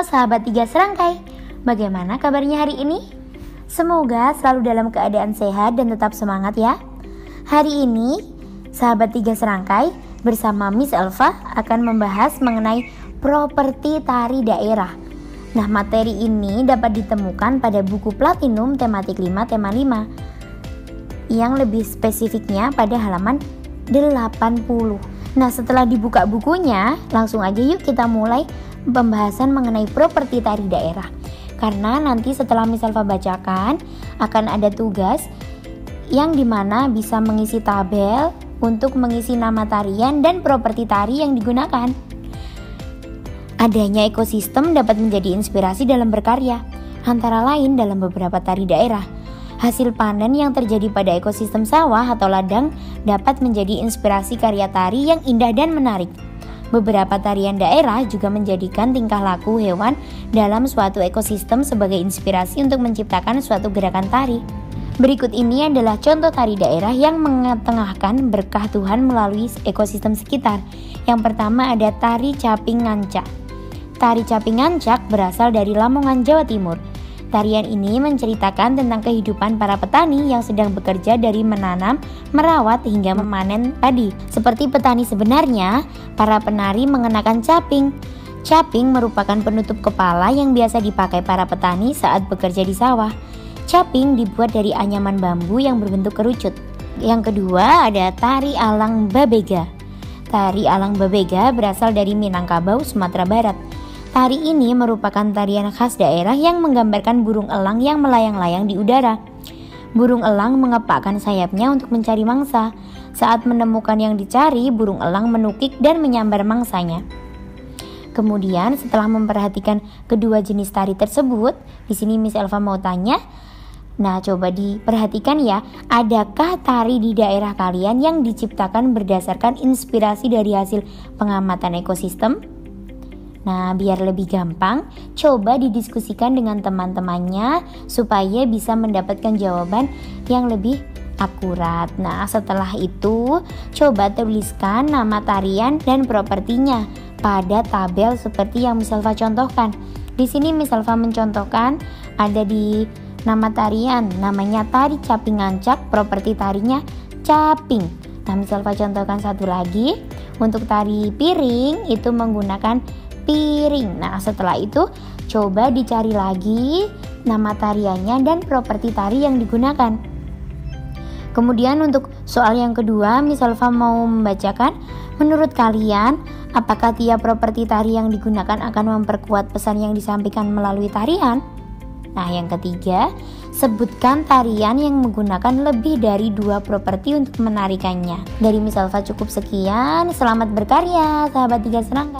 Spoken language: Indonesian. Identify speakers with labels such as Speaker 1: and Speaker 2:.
Speaker 1: Halo sahabat Tiga Serangkai, bagaimana kabarnya hari ini? Semoga selalu dalam keadaan sehat dan tetap semangat ya. Hari ini, sahabat Tiga Serangkai bersama Miss Elva akan membahas mengenai properti tari daerah. Nah, materi ini dapat ditemukan pada buku Platinum tematik 5 tema 5 yang lebih spesifiknya pada halaman 80. Nah, setelah dibuka bukunya, langsung aja yuk kita mulai pembahasan mengenai properti tari daerah. Karena nanti setelah Miss Elva bacakan, akan ada tugas yang dimana bisa mengisi tabel untuk mengisi nama tarian dan properti tari yang digunakan. Adanya ekosistem dapat menjadi inspirasi dalam berkarya, antara lain dalam beberapa tari daerah. Hasil panen yang terjadi pada ekosistem sawah atau ladang dapat menjadi inspirasi karya tari yang indah dan menarik. Beberapa tarian daerah juga menjadikan tingkah laku hewan dalam suatu ekosistem sebagai inspirasi untuk menciptakan suatu gerakan tari. Berikut ini adalah contoh tari daerah yang mengetengahkan berkah Tuhan melalui ekosistem sekitar. Yang pertama ada tari caping ngancak. Tari caping ngancak berasal dari Lamongan, Jawa Timur. Tarian ini menceritakan tentang kehidupan para petani yang sedang bekerja dari menanam, merawat hingga memanen padi. Seperti petani sebenarnya, para penari mengenakan caping. Caping merupakan penutup kepala yang biasa dipakai para petani saat bekerja di sawah. Caping dibuat dari anyaman bambu yang berbentuk kerucut. Yang kedua ada tari alang babega. Tari alang babega berasal dari Minangkabau, Sumatera Barat. Tari ini merupakan tarian khas daerah yang menggambarkan burung elang yang melayang-layang di udara. Burung elang mengepakkan sayapnya untuk mencari mangsa. Saat menemukan yang dicari, burung elang menukik dan menyambar mangsanya. Kemudian setelah memperhatikan kedua jenis tari tersebut, di sini Miss Elva mau tanya, nah coba diperhatikan ya, adakah tari di daerah kalian yang diciptakan berdasarkan inspirasi dari hasil pengamatan ekosistem? Nah, biar lebih gampang, coba didiskusikan dengan teman-temannya supaya bisa mendapatkan jawaban yang lebih akurat. Nah, setelah itu, coba tuliskan nama tarian dan propertinya pada tabel seperti yang Miss Elva contohkan. Di sini Miss Elva mencontohkan ada di nama tarian, namanya tari caping ngancak, properti tarinya caping. Nah, Miss Elva contohkan satu lagi, untuk tari piring itu menggunakan piring. Nah, setelah itu coba dicari lagi nama tariannya dan properti tari yang digunakan. Kemudian untuk soal yang kedua, Miss Elva mau membacakan, menurut kalian apakah tiap properti tari yang digunakan akan memperkuat pesan yang disampaikan melalui tarian? Nah, yang ketiga, sebutkan tarian yang menggunakan lebih dari 2 properti untuk menarikannya. Dari Miss Elva cukup sekian. Selamat berkarya, sahabat Tiga Serangkai.